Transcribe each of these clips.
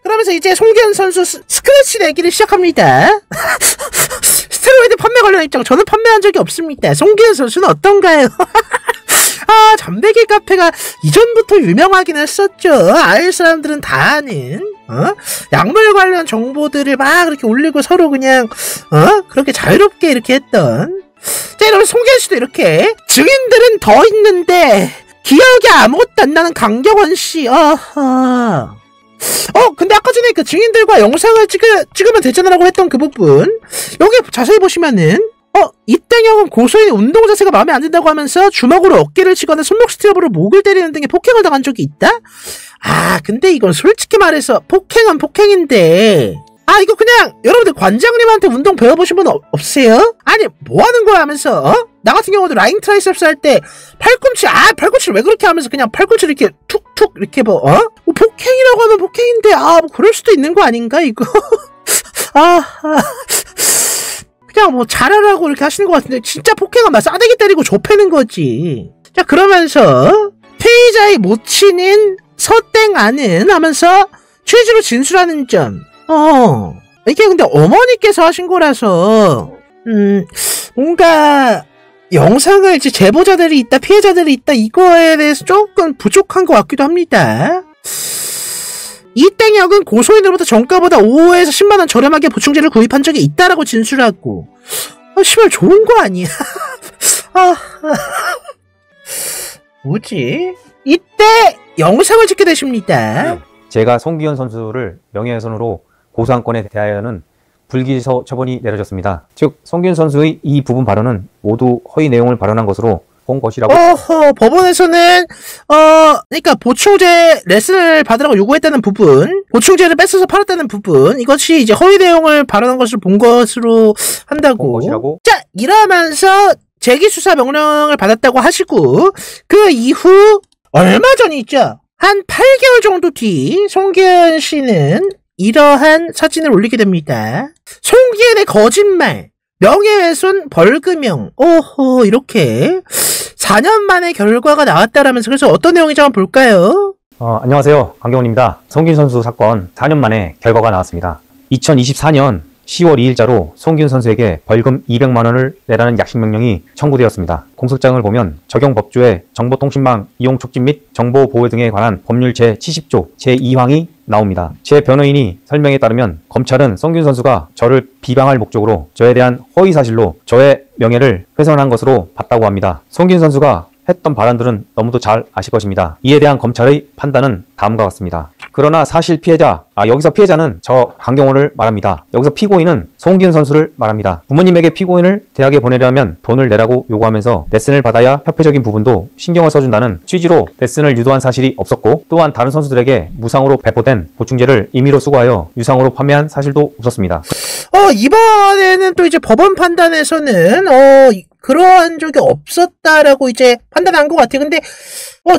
그러면서 이제 송기현 선수 스크래치 내기를 시작합니다. 스테로이드 판매 관련 입장 저는 판매한 적이 없습니다. 송기현 선수는 어떤가요? 아, 잠배기 카페가 이전부터 유명하긴 했었죠. 아일 사람들은 다 아는 약물 관련 정보들을 막 이렇게 올리고 서로 그냥 그렇게 자유롭게 이렇게 했던. 자, 이러면 송기현 씨도 이렇게 증인들은 더 있는데 기억이 아무것도 안 나는 강경원 씨. 근데 아까 전에 그 증인들과 영상을 찍으면 되잖아라고 했던 그 부분, 여기 자세히 보시면은 이땡형은 고소인의 운동 자세가 마음에 안 든다고 하면서 주먹으로 어깨를 치거나 손목 스트랩으로 목을 때리는 등의 폭행을 당한 적이 있다? 아, 근데 이건 솔직히 말해서 폭행은 폭행인데, 이거 그냥 여러분들 관장님한테 운동 배워보신 분 없으세요? 아니, 뭐 하는 거야 하면서 나 같은 경우도 라인 트라이셉스 할 때 팔꿈치를 왜 그렇게 하면서 그냥 팔꿈치를 이렇게 툭툭 이렇게 뭐 폭행이라고 하면 폭행인데 뭐 그럴 수도 있는 거 아닌가 이거. 그냥 뭐 잘하라고 이렇게 하시는 것 같은데 진짜 폭행은 막 싸대기 때리고 좁히는 거지. 자, 그러면서 피의자의 모친인 서땡아는 하면서 취지로 진술하는 점. 이게 근데 어머니께서 하신 거라서 뭔가 영상을 이제 제보자들이 있다, 피해자들이 있다, 이거에 대해서 조금 부족한 것 같기도 합니다. 이땡역은 고소인으로부터 정가보다 5에서 10만원 저렴하게 보충제를 구입한 적이 있다라고 진술하고. 씨발 좋은 거 아니야? 뭐지? 이때 영상을 찍게 되십니다. 제가 송기현 선수를 명예훼손으로 고소한 건에 대하여는 불기소 처분이 내려졌습니다. 즉 송기현 선수의 이 부분 발언은 모두 허위 내용을 발언한 것으로 본 것이라고. 법원에서는 그러니까 보충제 레슨을 받으라고 요구했다는 부분, 보충제를 뺏어서 팔았다는 부분, 이것이 이제 허위 내용을 발언한 것을 본 것으로 한다고. 자, 이러면서 재기 수사 명령을 받았다고 하시고, 그 이후 얼마 전이죠. 한 8개월 정도 뒤 송기현 씨는 이러한 사진을 올리게 됩니다. 송기현의 거짓말, 명예훼손, 벌금형, 이렇게 4년 만에 결과가 나왔다라면서. 그래서 어떤 내용인지 한번 볼까요? 안녕하세요, 강경원입니다. 송기현 선수 사건 4년 만에 결과가 나왔습니다. 2024년 10월 2일자로 송기현 선수에게 벌금 200만원을 내라는 약식명령이 청구되었습니다. 공소장을 보면 적용 법조에 정보통신망 이용 촉진 및 정보 보호 등에 관한 법률 제70조 제2항이 나옵니다. 제 변호인이 설명에 따르면 검찰은 송기현 선수가 저를 비방할 목적으로 저에 대한 허위사실로 저의 명예를 훼손한 것으로 봤다고 합니다. 송기현 선수가 했던 발언들은 너무도 잘 아실 것입니다. 이에 대한 검찰의 판단은 다음과 같습니다. 그러나 사실 피해자, 여기서 피해자는 저 강경호를 말합니다. 여기서 피고인은 송기현 선수를 말합니다. 부모님에게 피고인을 대학에 보내려면 돈을 내라고 요구하면서 레슨을 받아야 협회적인 부분도 신경을 써준다는 취지로 레슨을 유도한 사실이 없었고, 또한 다른 선수들에게 무상으로 배포된 보충제를 임의로 수거하여 유상으로 판매한 사실도 없었습니다. 이번에는 또 이제 법원 판단에서는 그러한 적이 없었다라고 이제 판단한 것 같아요. 근데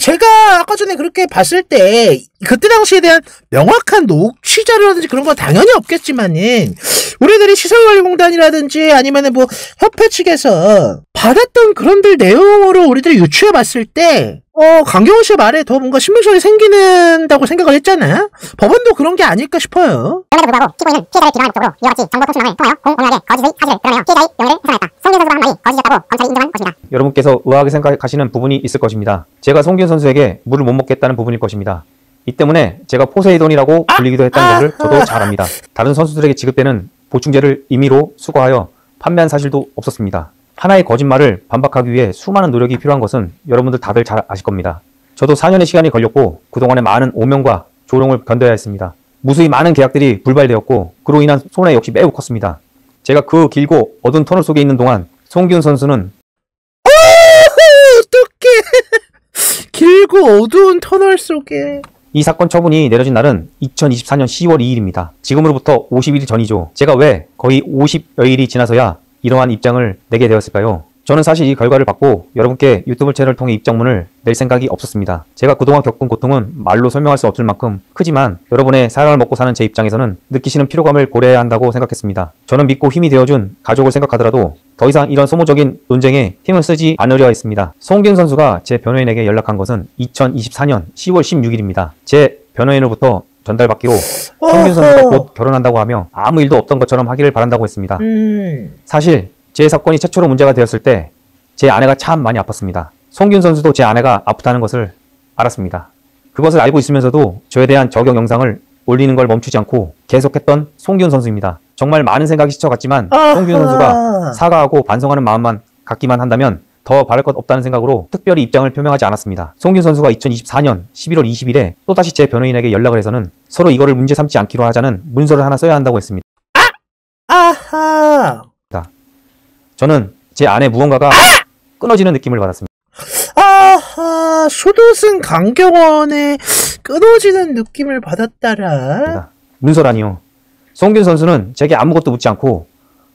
제가 아까 전에 그렇게 봤을 때 그때 당시에 대한 명확한 녹취 자료라든지 그런 건 당연히 없겠지만은 우리들이 시설관리공단이라든지 아니면은 뭐 협회 측에서 받았던 그런들 내용으로 우리들이 유추해 봤을 때 강경호 씨의 말에 더 뭔가 신빙성이 생기는다고 생각을 했잖아. 법원도 그런 게 아닐까 싶어요. 그럼에도 불구하고 피고인은 피해자를 비방할 목적으로 이와 같이 정보통신망을 통하여 공공연하게 거짓의 사실을 드러내어 피해자의 명예를 훼손했다. 송기현 선수가 한 말이 거짓이었다고 검찰이 인정한 것입니다. 여러분께서 의아하게 생각하시는 부분이 있을 것입니다. 제가 송기현 선수에게 물을 못 먹겠다는 부분일 것입니다. 이 때문에 제가 포세이돈이라고 불리기도 했다는 것을 저도 잘 압니다. 다른 선수들에게 지급되는 보충제를 임의로 수거하여 판매한 사실도 없었습니다. 하나의 거짓말을 반박하기 위해 수많은 노력이 필요한 것은 여러분들 다들 잘 아실 겁니다. 저도 4년의 시간이 걸렸고 그동안에 많은 오명과 조롱을 견뎌야 했습니다. 무수히 많은 계약들이 불발되었고 그로 인한 손해 역시 매우 컸습니다. 제가 그 길고 어두운 터널 속에 있는 동안 송기현 선수는 어떡해. 길고 어두운 터널 속에. 이 사건 처분이 내려진 날은 2024년 10월 2일입니다. 지금으로부터 50일 전이죠. 제가 왜 거의 50여일이 지나서야 이러한 입장을 내게 되었을까요? 저는 사실 이 결과를 받고 여러분께 유튜브 채널을 통해 입장문을 낼 생각이 없었습니다. 제가 그동안 겪은 고통은 말로 설명할 수 없을 만큼 크지만 여러분의 사랑을 먹고 사는 제 입장에서는 느끼시는 피로감을 고려해야 한다고 생각했습니다. 저는 믿고 힘이 되어준 가족을 생각하더라도 더 이상 이런 소모적인 논쟁에 힘을 쓰지 않으려 했습니다. 송기현 선수가 제 변호인에게 연락한 것은 2024년 10월 16일입니다. 제 변호인으로부터 전달받기로 송기훈 선수가 곧 결혼한다고 하며 아무 일도 없던 것처럼 하기를 바란다고 했습니다. 사실 제 사건이 최초로 문제가 되었을 때 제 아내가 참 많이 아팠습니다. 송기훈 선수도 제 아내가 아프다는 것을 알았습니다. 그것을 알고 있으면서도 저에 대한 저격 영상을 올리는 걸 멈추지 않고 계속했던 송기훈 선수입니다. 정말 많은 생각이 스쳐갔지만 송기훈 선수가 사과하고 반성하는 마음만 갖기만 한다면 더 바랄 것 없다는 생각으로 특별히 입장을 표명하지 않았습니다. 송기훈 선수가 2024년 11월 20일에 또다시 제 변호인에게 연락을 해서는 서로 이거를 문제 삼지 않기로 하자는 문서를 하나 써야 한다고 했습니다. 아하. 저는 제 아내 무언가가 끊어지는 느낌을 받았습니다. 아하, 소도승 강경원의 끊어지는 느낌을 받았다라. 문서라니요. 송기훈 선수는 제게 아무것도 묻지 않고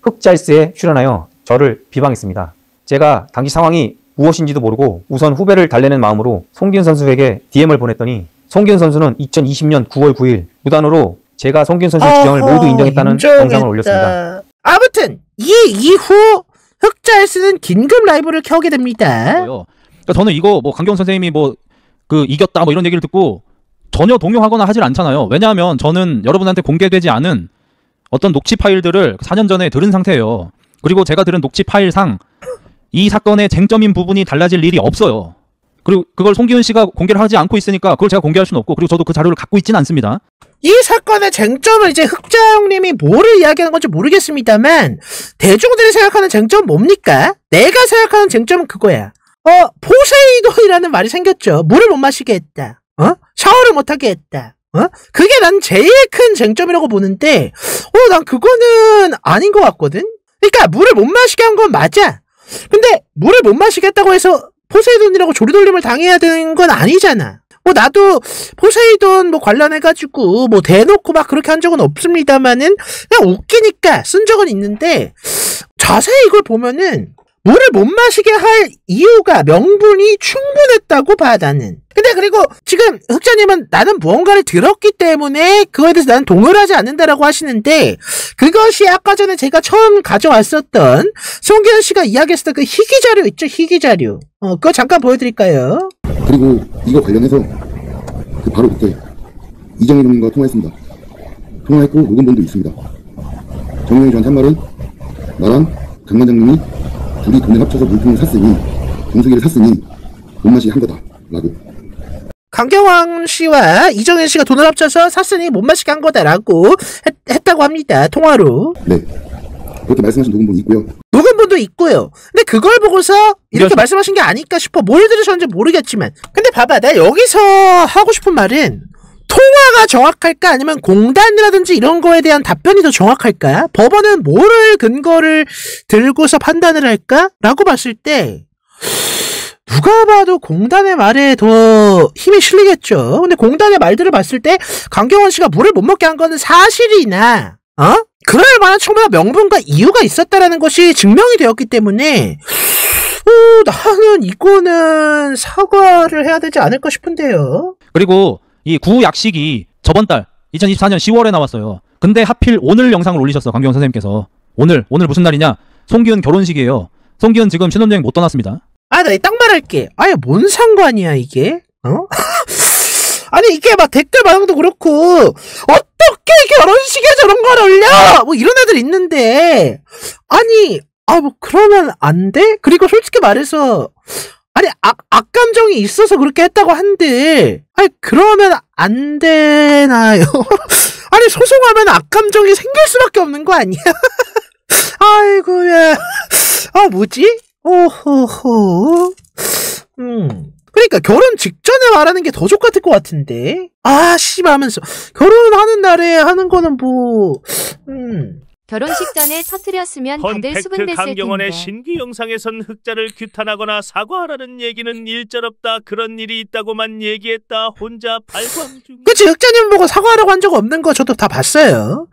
흑잘스에 출연하여 저를 비방했습니다. 제가 당시 상황이 무엇인지도 모르고 우선 후배를 달래는 마음으로 송기훈 선수에게 DM을 보냈더니 송기훈 선수는 2020년 9월 9일 무단으로 제가 송기훈 선수의 주장을 모두 인정했다는 영상을 올렸습니다. 아무튼 이 이후 흑잘스는 긴급 라이브를 켜게 됩니다. 그러니까 저는 이거 뭐 강경원 선생님이 뭐 그 이겼다 뭐 이런 얘기를 듣고 전혀 동요하거나 하질 않잖아요. 왜냐하면 저는 여러분한테 공개되지 않은 어떤 녹취 파일들을 4년 전에 들은 상태예요. 그리고 제가 들은 녹취 파일상 이 사건의 쟁점인 부분이 달라질 일이 없어요. 그리고 그걸 송기훈 씨가 공개를 하지 않고 있으니까 그걸 제가 공개할 수는 없고, 그리고 저도 그 자료를 갖고 있지는 않습니다. 이 사건의 쟁점을 이제 흑자 형님이 뭐를 이야기하는 건지 모르겠습니다만 대중들이 생각하는 쟁점은 뭡니까? 내가 생각하는 쟁점은 그거야. 포세이돈이라는 말이 생겼죠. 물을 못 마시게 했다. 샤워를 못 하게 했다. 그게 난 제일 큰 쟁점이라고 보는데, 난 그거는 아닌 것 같거든? 그러니까 물을 못 마시게 한 건 맞아. 근데 물을 못 마시게 했다고 해서 포세이돈이라고 조리돌림을 당해야 되는 건 아니잖아. 나도 포세이돈 관련해가지고 대놓고 막 그렇게 한 적은 없습니다만은 그냥 웃기니까 쓴 적은 있는데, 자세히 이걸 보면은 물을 못 마시게 할 이유가 명분이 충분했다고 봐, 나는. 근데 그리고 지금 흑자님은 나는 무언가를 들었기 때문에 그거에 대해서 나는 동의를 하지 않는다라고 하시는데, 그것이 아까 전에 제가 처음 가져왔었던 송기훈 씨가 이야기했었던 그 희귀 자료 있죠, 희귀 자료. 그거 잠깐 보여드릴까요? 그리고 이거 관련해서 바로 그때 이정희 형님과 통화했습니다. 통화했고 녹음본도 있습니다. 정영이 저한테 한 말은, 나랑 강 관장님이 둘이 돈을 합쳐서 물품을 샀으니, 정수기를 샀으니 못 마시게 한 거다 라고. 강경왕 씨와 이정현 씨가 돈을 합쳐서 샀으니 못 마시게 한 거다라고 했다고 합니다. 통화로. 네, 그렇게 말씀하신 녹음본이 있고요. 녹음본도 있고요. 근데 그걸 보고서 이렇게 말씀하신 게 아닐까 싶어. 뭘 들으셨는지 모르겠지만. 근데 봐봐, 내가 여기서 하고 싶은 말은, 통화가 정확할까 아니면 공단이라든지 이런 거에 대한 답변이 더 정확할까? 법원은 뭐를 근거를 들고서 판단을 할까? 라고 봤을 때 누가 봐도 공단의 말에 더 힘이 실리겠죠. 근데 공단의 말들을 봤을 때 강경원 씨가 물을 못 먹게 한 거는 사실이나 그럴 만한 충분한 명분과 이유가 있었다라는 것이 증명이 되었기 때문에 나는 이거는 사과를 해야 되지 않을까 싶은데요. 그리고 이 구약식이 저번 달 2024년 10월에 나왔어요. 근데 하필 오늘 영상을 올리셨어, 강경원 선생님께서. 오늘 무슨 날이냐? 송기훈 결혼식이에요. 송기훈 지금 신혼여행 못 떠났습니다. 나 딱 말할게. 아예 뭔 상관이야 이게? 아니 이게 막 댓글 반응도 그렇고, 어떻게 결혼식에 저런 걸 올려? 이런 애들 있는데, 아니 그러면 안 돼? 그리고 솔직히 말해서, 아니 악감정이 있어서 그렇게 했다고 한들, 그러면 안 되나요? 아니 소송하면 악감정이 생길 수밖에 없는 거 아니야? 아이고야. 뭐지? 오호호. 그러니까 결혼 직전에 말하는 게 더 좋같을 것 같은데. 씨발 하면서 결혼하는 날에 하는 거는 결혼식 전에 터뜨렸으면 다들 수긍됐을 강경원의 텐데. 신규 영상에선 흑자를 규탄하거나 사과하라는 얘기는 일절없다. 그런 일이 있다고만 얘기했다. 혼자 발광 중. 그치, 흑자님 보고 사과하라고 한 적 없는 거 저도 다 봤어요.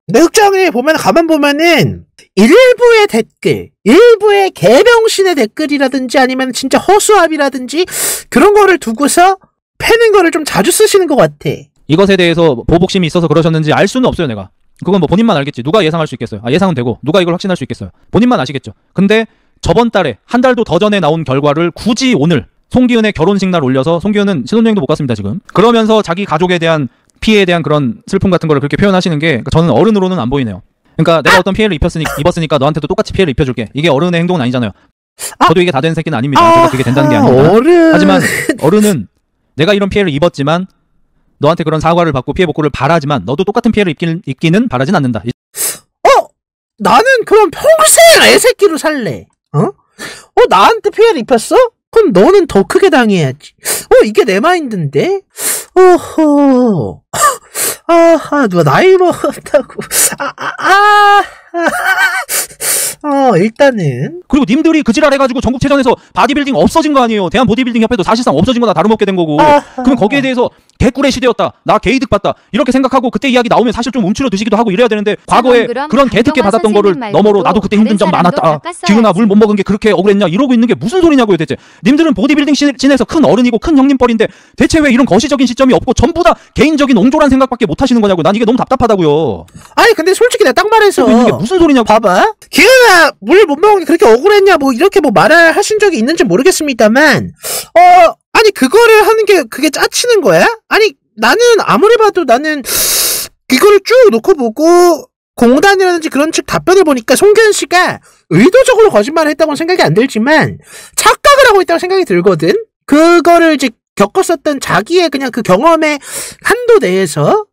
근데 흑자님 가만 보면은 일부의 댓글, 일부의 개병신의 댓글이라든지 아니면 진짜 허수아비라든지 그런 거를 두고서 패는 거를 좀 자주 쓰시는 것 같아. 이것에 대해서 보복심이 있어서 그러셨는지 알 수는 없어요, 내가. 그건 본인만 알겠지. 누가 예상할 수 있겠어요? 예상은 되고 누가 이걸 확신할 수 있겠어요? 본인만 아시겠죠. 근데 저번 달에 한 달도 더 전에 나온 결과를 굳이 오늘 송기훈의 결혼식 날 올려서, 송기훈은 신혼여행도 못 갔습니다 지금. 그러면서 자기 가족에 대한 피해에 대한 그런 슬픔 같은 거를 그렇게 표현하시는 게 그러니까 저는 어른으로는 안 보이네요. 그러니까 내가 어떤 피해를 입었으니까 너한테도 똑같이 피해를 입혀줄게. 이게 어른의 행동은 아니잖아요. 저도 이게 다 된 새끼는 아닙니다. 제가 그게 된다는 게 아닙니다. 하지만 어른은 내가 이런 피해를 입었지만 너한테 그런 사과를 받고 피해 복구를 바라지만 너도 똑같은 피해를 입기는 바라진 않는다. 나는 그럼 평생 애새끼로 살래. 나한테 피해를 입혔어? 그럼 너는 더 크게 당해야지. 이게 내 마인드인데? 누가 나이 먹었다고. 일단은. 그리고 님들이 그 지랄 해가지고 전국체전에서 바디빌딩 없어진 거 아니에요. 대한보디빌딩 협회도 사실상 없어진 거나 다름없게 된 거고. 그럼 거기에 대해서 개꿀의 시대였다. 나 개이득 봤다. 이렇게 생각하고 그때 이야기 나오면 사실 좀 움츠러 드시기도 하고 이래야 되는데 과거에 그런 개특혜 받았던 거를 너머로 나도 그때 힘든 점 많았다. 기훈아 물 못 먹은 게 그렇게 억울했냐 이러고 있는 게 무슨 소리냐고요 대체. 님들은 보디빌딩 씬에서 큰 어른이고 큰 형님 뻘인데 대체 왜 이런 거시적인 시점이 없고 전부 다 개인적인 옹졸한 생각밖에 못 하시는 거냐고. 난 이게 너무 답답하다고요. 아니 근데 솔직히 내가 딱 말해서 이게 무슨 소리냐고. 봐봐. 기훈아 물 못 먹은 게 그렇게 억울했냐 뭐 이렇게 뭐 말을 하신 적이 있는지 모르겠습니다만 아니 그거를 하는 게 그게 짜치는 거야? 아니 나는 아무리 봐도 나는 이거를 쭉 놓고 보고 공단이라든지 그런 측 답변을 보니까 송기현 씨가 의도적으로 거짓말을 했다고는 생각이 안 들지만 착각을 하고 있다고 생각이 들거든. 그거를 이제 겪었었던 자기의 그냥 그 경험의 한도 내에서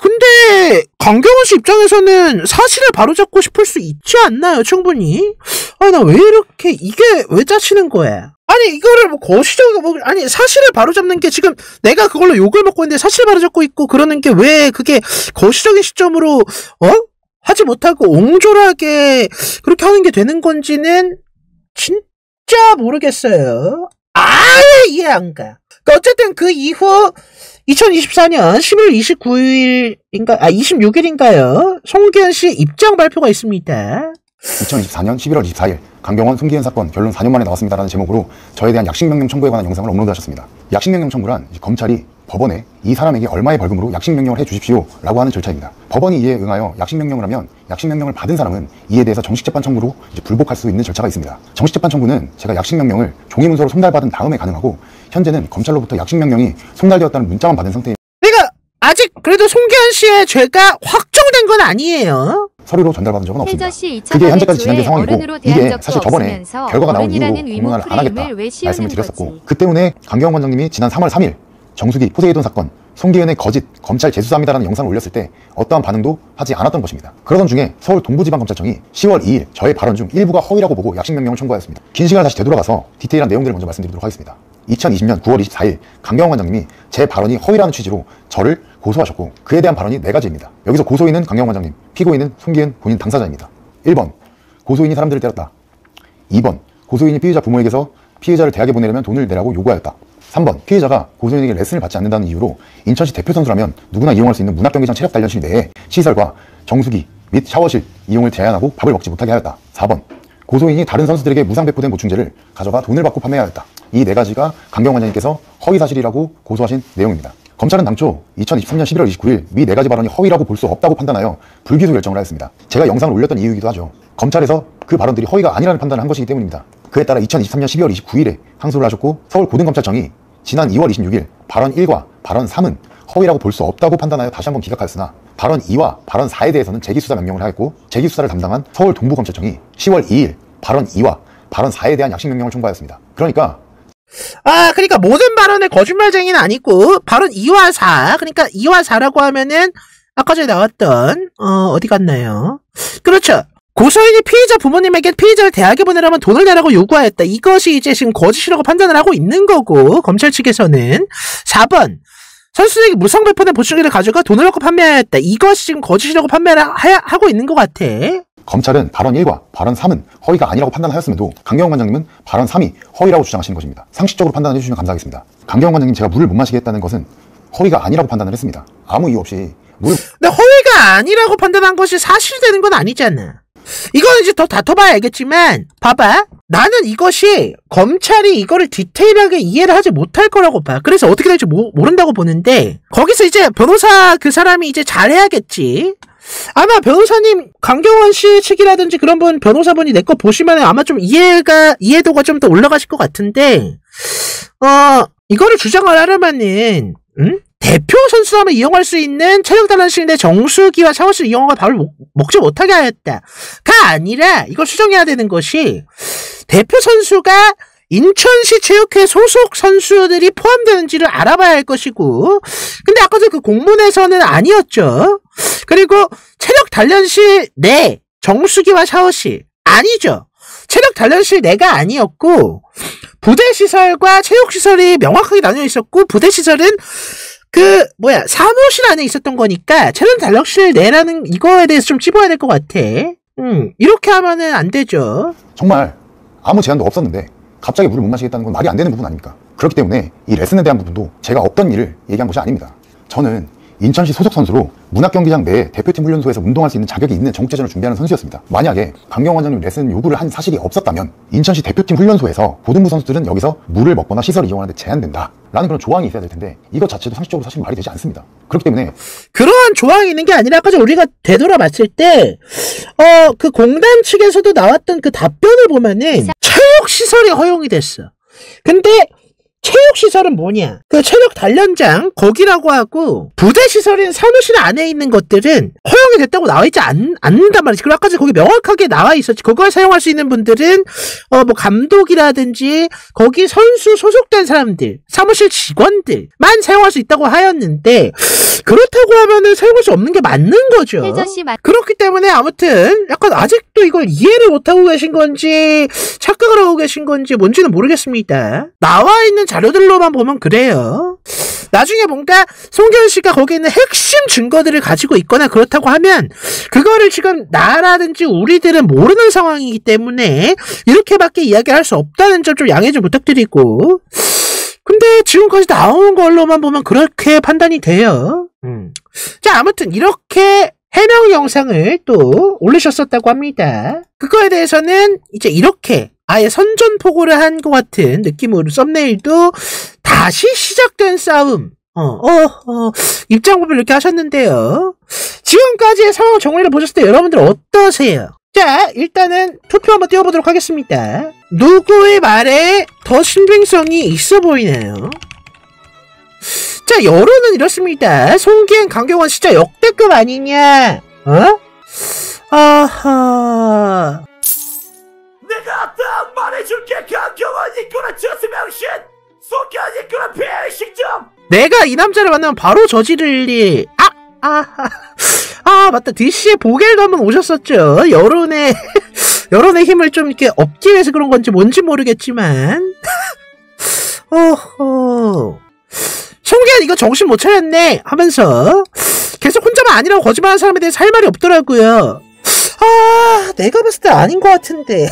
근데 강경원 씨 입장에서는 사실을 바로잡고 싶을 수 있지 않나요? 충분히. 나 왜 이렇게 이게 왜 짜치는 거야? 아니 이거를 뭐 거시적이고 아니 사실을 바로잡는 게 지금 내가 그걸로 욕을 먹고 있는데 사실 바로잡고 있고 그러는 게 왜 그게 거시적인 시점으로 하지 못하고 옹졸하게 그렇게 하는 게 되는 건지는 진짜 모르겠어요. 아예 이해 안 가. 그러니까 어쨌든 그 이후 2024년 11월 26일인가요? 송기현 씨 입장 발표가 있습니다. 2024년 11월 24일 강경원 송기현 사건 결론 4년 만에 나왔습니다라는 제목으로 저에 대한 약식명령 청구에 관한 영상을 업로드하셨습니다. 약식명령 청구란 검찰이 법원에 이 사람에게 얼마의 벌금으로 약식명령을 해주십시오 라고 하는 절차입니다. 법원이 이에 응하여 약식명령을 하면 약식명령을 받은 사람은 이에 대해서 정식재판 청구로 불복할 수 있는 절차가 있습니다. 정식재판 청구는 제가 약식명령을 종이문서로 송달받은 다음에 가능하고 현재는 검찰로부터 약식명령이 송달되었다는 문자만 받은 상태입니다. 그러니까 아직 그래도 송기현 씨의 죄가 확정된 건 아니에요. 서류로 전달받은 적은 없습니다. 그게 현재까지 진행된 상황이고 이게 사실 저번에 결과가 나온 이후로 공론화를 안 하겠다 말씀을 드렸었고 그 때문에 강경원 원장님이 지난 3월 3일 정수기 포세이돈 사건 송기현의 거짓 검찰 재수사입니다라는 영상을 올렸을 때 어떠한 반응도 하지 않았던 것입니다. 그러던 중에 서울 동부지방검찰청이 10월 2일 저의 발언 중 일부가 허위라고 보고 약식명령을 청구하였습니다. 긴 시간을 다시 되돌아가서 디테일한 내용들을 먼저 말씀드리도록 하겠습니다. 2020년 9월 24일 강경원 원장님이 제 발언이 허위라는 취지로 저를 고소하셨고 그에 대한 발언이 4가지입니다. 여기서 고소인은 강경원 원장님, 피고인은 송기현 본인 당사자입니다. 1번, 고소인이 사람들을 때렸다. 2번, 고소인이 피해자 부모에게서 피해자를 대학에 보내려면 돈을 내라고 요구하였다. 3번, 피해자가 고소인에게 레슨을 받지 않는다는 이유로 인천시 대표 선수라면 누구나 이용할 수 있는 문학경기장 체력단련실 내에 시설과 정수기 및 샤워실 이용을 제한하고 밥을 먹지 못하게 하였다. 4번, 고소인이 다른 선수들에게 무상 배포된 보충제를 가져가 돈을 받고 판매해야 했다. 이 4가지가 강경원 원장님께서 허위사실이라고 고소하신 내용입니다. 검찰은 당초 2023년 11월 29일 미 4가지 발언이 허위라고 볼 수 없다고 판단하여 불기소 결정을 하였습니다. 제가 영상을 올렸던 이유이기도 하죠. 검찰에서 그 발언들이 허위가 아니라는 판단을 한 것이기 때문입니다. 그에 따라 2023년 12월 29일에 항소를 하셨고 서울고등검찰청이 지난 2월 26일 발언 1과 발언 3은 허위라고 볼 수 없다고 판단하여 다시 한번 기각하였으나 발언 2와 발언 4에 대해서는 재기수사 명령을 하였고 재기수사를 담당한 서울동부검찰청이 10월 2일 발언 2와 발언 4에 대한 약식명령을 청구하였습니다. 그러니까 모든 발언의 거짓말쟁이는 아니고 발언 2와 4 그러니까 2와 4라고 하면은 아까 전에 나왔던 어디 갔나요? 그렇죠. 고소인이 피해자 부모님에게 피해자를 대학에 보내려면 돈을 내라고 요구하였다. 이것이 이제 지금 거짓이라고 판단을 하고 있는 거고 검찰 측에서는 4번 선수에게 무상 배포된 보충제를 가져가 돈을 받고 판매하였다. 이것이 지금 거짓이라고 판매를 하고 있는 것 같아. 검찰은 발언 1과 발언 3은 허위가 아니라고 판단하였음에도 강경원 원장님은 발언 3이 허위라고 주장하시는 것입니다. 상식적으로 판단해 주시면 감사하겠습니다. 강경원 원장님 제가 물을 못 마시게 했다는 것은 허위가 아니라고 판단을 했습니다. 아무 이유 없이 물을 근데 허위가 아니라고 판단한 것이 사실되는 건 아니잖아. 이건 이제 더 다퉈봐야 알겠지만 봐봐. 나는 이것이 검찰이 이거를 디테일하게 이해를 하지 못할 거라고 봐. 그래서 어떻게 될지 모른다고 보는데 거기서 이제 변호사 그 사람이 이제 잘해야겠지. 아마 변호사님 강경원 씨 측이라든지 그런 분 변호사분이 내 거 보시면 아마 좀 이해도가 좀 더 올라가실 것 같은데 이거를 주장을 하려면은 대표 선수라면 이용할 수 있는 체력 단련실 내 정수기와 샤워실 이용하고 밥을 먹지 못하게 하였다가 아니라 이걸 수정해야 되는 것이 대표 선수가 인천시 체육회 소속 선수들이 포함되는지를 알아봐야 할 것이고, 근데 아까 그 공문에서는 아니었죠. 그리고 체력 단련실 내 정수기와 샤워실 아니죠. 체력 단련실 내가 아니었고, 부대 시설과 체육 시설이 명확하게 나뉘어 있었고, 부대 시설은 사무실 안에 있었던 거니까 체력 단련실 내라는 이거에 대해서 좀 찝어야 될 것 같아. 이렇게 하면은 안 되죠. 정말 아무 제한도 없었는데 갑자기 물을 못 마시겠다는 건 말이 안 되는 부분 아닙니까? 그렇기 때문에 이 레슨에 대한 부분도 제가 없던 일을 얘기한 것이 아닙니다. 저는 인천시 소속 선수로 문학경기장 내 대표팀 훈련소에서 운동할 수 있는 자격이 있는 전국체전을 준비하는 선수였습니다. 만약에 강경 원장님 레슨 요구를 한 사실이 없었다면 인천시 대표팀 훈련소에서 고등부 선수들은 여기서 물을 먹거나 시설을 이용하는데 제한된다 라는 그런 조항이 있어야 될 텐데 이것 자체도 상식적으로 사실 말이 되지 않습니다. 그렇기 때문에 그러한 조항이 있는 게 아니라 아까 우리가 되돌아봤을 때 그 공단 측에서도 나왔던 그 답변을 보면은 체육시설이 허용이 됐어. 근데 체육시설은 뭐냐? 그 체력 단련장 거기라고 하고 부대시설인 사무실 안에 있는 것들은 허용이 됐다고 나와있지 않는단 말이지. 그리고 아까 거기 명확하게 나와 있었지. 그걸 사용할 수 있는 분들은 감독이라든지 거기 선수 소속된 사람들, 사무실 직원들만 사용할 수 있다고 하였는데, 그렇다고 하면은 사용할 수 없는 게 맞는 거죠. 그렇기 때문에 아무튼 약간 아직도 이걸 이해를 못하고 계신 건지 착각을 하고 계신 건지 뭔지는 모르겠습니다. 나와 있는 자료들로만 보면 그래요. 나중에 뭔가 송기현 씨가 거기에 있는 핵심 증거들을 가지고 있거나 그렇다고 하면 그거를 지금 나라든지 우리들은 모르는 상황이기 때문에 이렇게밖에 이야기할 수 없다는 점 좀 양해 좀 부탁드리고, 근데 지금까지 나온 걸로만 보면 그렇게 판단이 돼요. 자, 아무튼 이렇게 해명 영상을 또 올리셨었다고 합니다. 그거에 대해서는 이제 이렇게 아예 선전포고를 한 것 같은 느낌으로 썸네일도 다시 시작된 싸움. 입장법을 이렇게 하셨는데요. 지금까지의 상황 정리를 보셨을 때 여러분들 어떠세요? 자, 일단은 투표 한번 띄워보도록 하겠습니다. 누구의 말에 더 신빙성이 있어 보이나요? 자, 여론은 이렇습니다. 송기현, 강경원 진짜 역대급 아니냐? 아하. 내가 딱 말해줄게. 강경원 이거나 저스명신, 송기현 이거나 배식점. 내가 이 남자를 만나면 바로 저지를 일. 맞다. DC의 보겔도 한번 오셨었죠. 여론의 힘을 좀 이렇게 얻기 위해서 그런 건지 뭔지 모르겠지만. 송기현 이거 정신 못 차렸네 하면서 계속 혼자만 아니라고 거짓말하는 사람에 대해서 할 말이 없더라고요. 내가 봤을 때 아닌 것 같은데.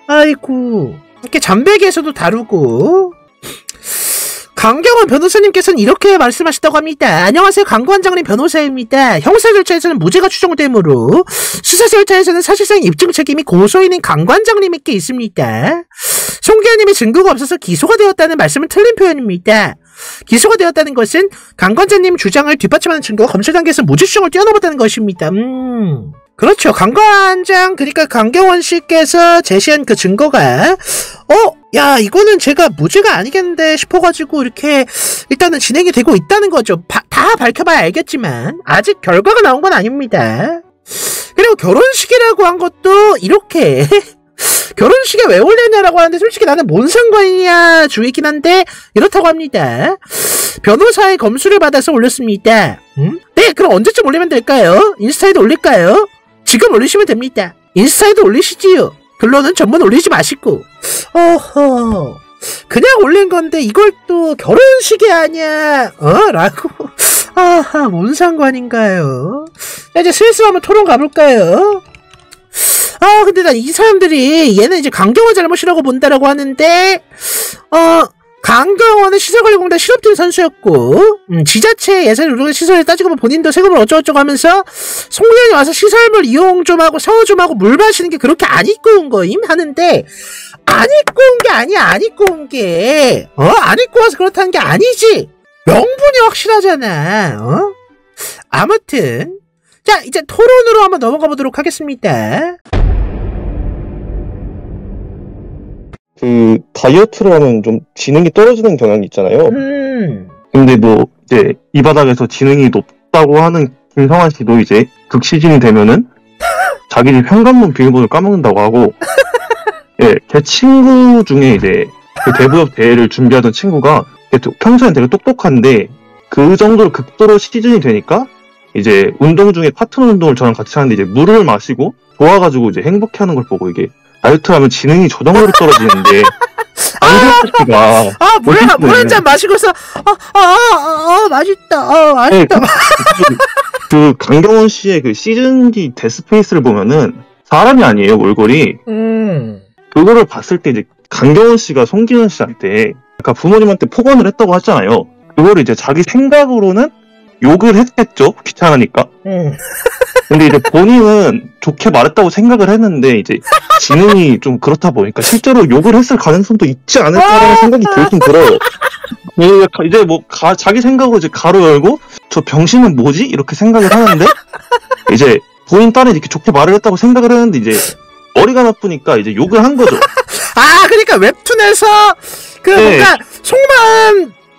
아이고. 이렇게 잠배기에서도 다루고. 강경원 변호사님께서는 이렇게 말씀하셨다고 합니다. 안녕하세요. 강관장님 변호사입니다. 형사 절차에서는 무죄가 추정되므로 수사 절차에서는 사실상 입증 책임이 고소인인 강관장님에게 있습니다. 송기현님이 증거가 없어서 기소가 되었다는 말씀은 틀린 표현입니다. 기소가 되었다는 것은 강관장님 주장을 뒷받침하는 증거가 검찰 단계에서 무죄 추정을 뛰어넘었다는 것입니다. 그렇죠. 강관장, 그러니까 강경원 씨께서 제시한 그 증거가 야, 이거는 제가 무죄가 아니겠는데 싶어가지고 이렇게 일단은 진행이 되고 있다는 거죠. 다 밝혀봐야 알겠지만 아직 결과가 나온 건 아닙니다. 그리고 결혼식이라고 한 것도 이렇게 결혼식에 왜 올렸냐라고 하는데 솔직히 나는 뭔 상관이냐 주의긴 한데 이렇다고 합니다. 변호사의 검수를 받아서 올렸습니다. 네, 그럼 언제쯤 올리면 될까요? 인스타에도 올릴까요? 지금 올리시면 됩니다. 인스타에도 올리시지요. 결론은 전문 올리지 마시고. 그냥 올린 건데 이걸 또 결혼식이 아니야 라고. 뭔 상관인가요? 자, 이제 슬슬 한번 토론 가볼까요? 근데 난 이 사람들이 얘는 이제 강경원 잘못이라고 본다라고 하는데 강경원은 시설관리공단 실업팀 선수였고 지자체 예산을 누르는 시설을 따지고 보면 본인도 세금을 어쩌고저쩌고 하면서 송기현이 와서 시설물 이용 좀 하고 샤워 좀 하고 물 마시는 게 그렇게 안 입고 온 거임 하는데, 안 입고 온 게 아니야. 안 입고 온 게 안 입고 와서 그렇다는 게 아니지. 명분이 확실하잖아. 아무튼 자, 이제 토론으로 한번 넘어가 보도록 하겠습니다. 다이어트를 하면 좀 지능이 떨어지는 경향이 있잖아요. 근데 이제 이 바닥에서 지능이 높다고 하는 김성환 씨도 이제 극시즌이 되면은 자기 집 현관문 비밀번호를 까먹는다고 하고, 예, 제 친구 중에 이제 그 대부업 대회를 준비하던 친구가 평소엔 되게 똑똑한데 그 정도로 극도로 시즌이 되니까 이제 운동 중에 파트너 운동을 저랑 같이 하는데 이제 물을 마시고 좋아가지고 이제 행복해하는 걸 보고 이게 다이어트를 하면 지능이 저 정도로 떨어지는데 안경 씨가 물 한 잔 마시고서 맛있다. 맛있다. 그 강경원 씨의 그 시즌기 데스페이스를 보면은 사람이 아니에요, 몰골이. 그거를 봤을 때 이제 강경원 씨가 송기현 씨한테 아까 부모님한테 폭언을 했다고 하잖아요. 그거를 이제 자기 생각으로는 욕을 했겠죠, 귀찮으니까. 근데 이제 본인은 좋게 말했다고 생각을 했는데 이제 지능이 좀 그렇다 보니까 실제로 욕을 했을 가능성도 있지 않을까라는 생각이 들긴 들어요. 이제 뭐 자기 생각으로 이제 가로 열고 저 병신은 뭐지? 이렇게 생각을 하는데 이제 본인 딸이 이렇게 좋게 말을 했다고 생각을 했는데 이제 머리가 나쁘니까 이제 욕을 한 거죠. 그러니까 웹툰에서 네. 뭔가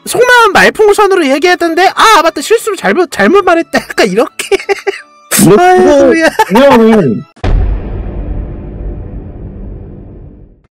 속마음 말풍선으로 얘기했던데 맞다 실수로 잘못 말했다. 약간 이렇게. 그거는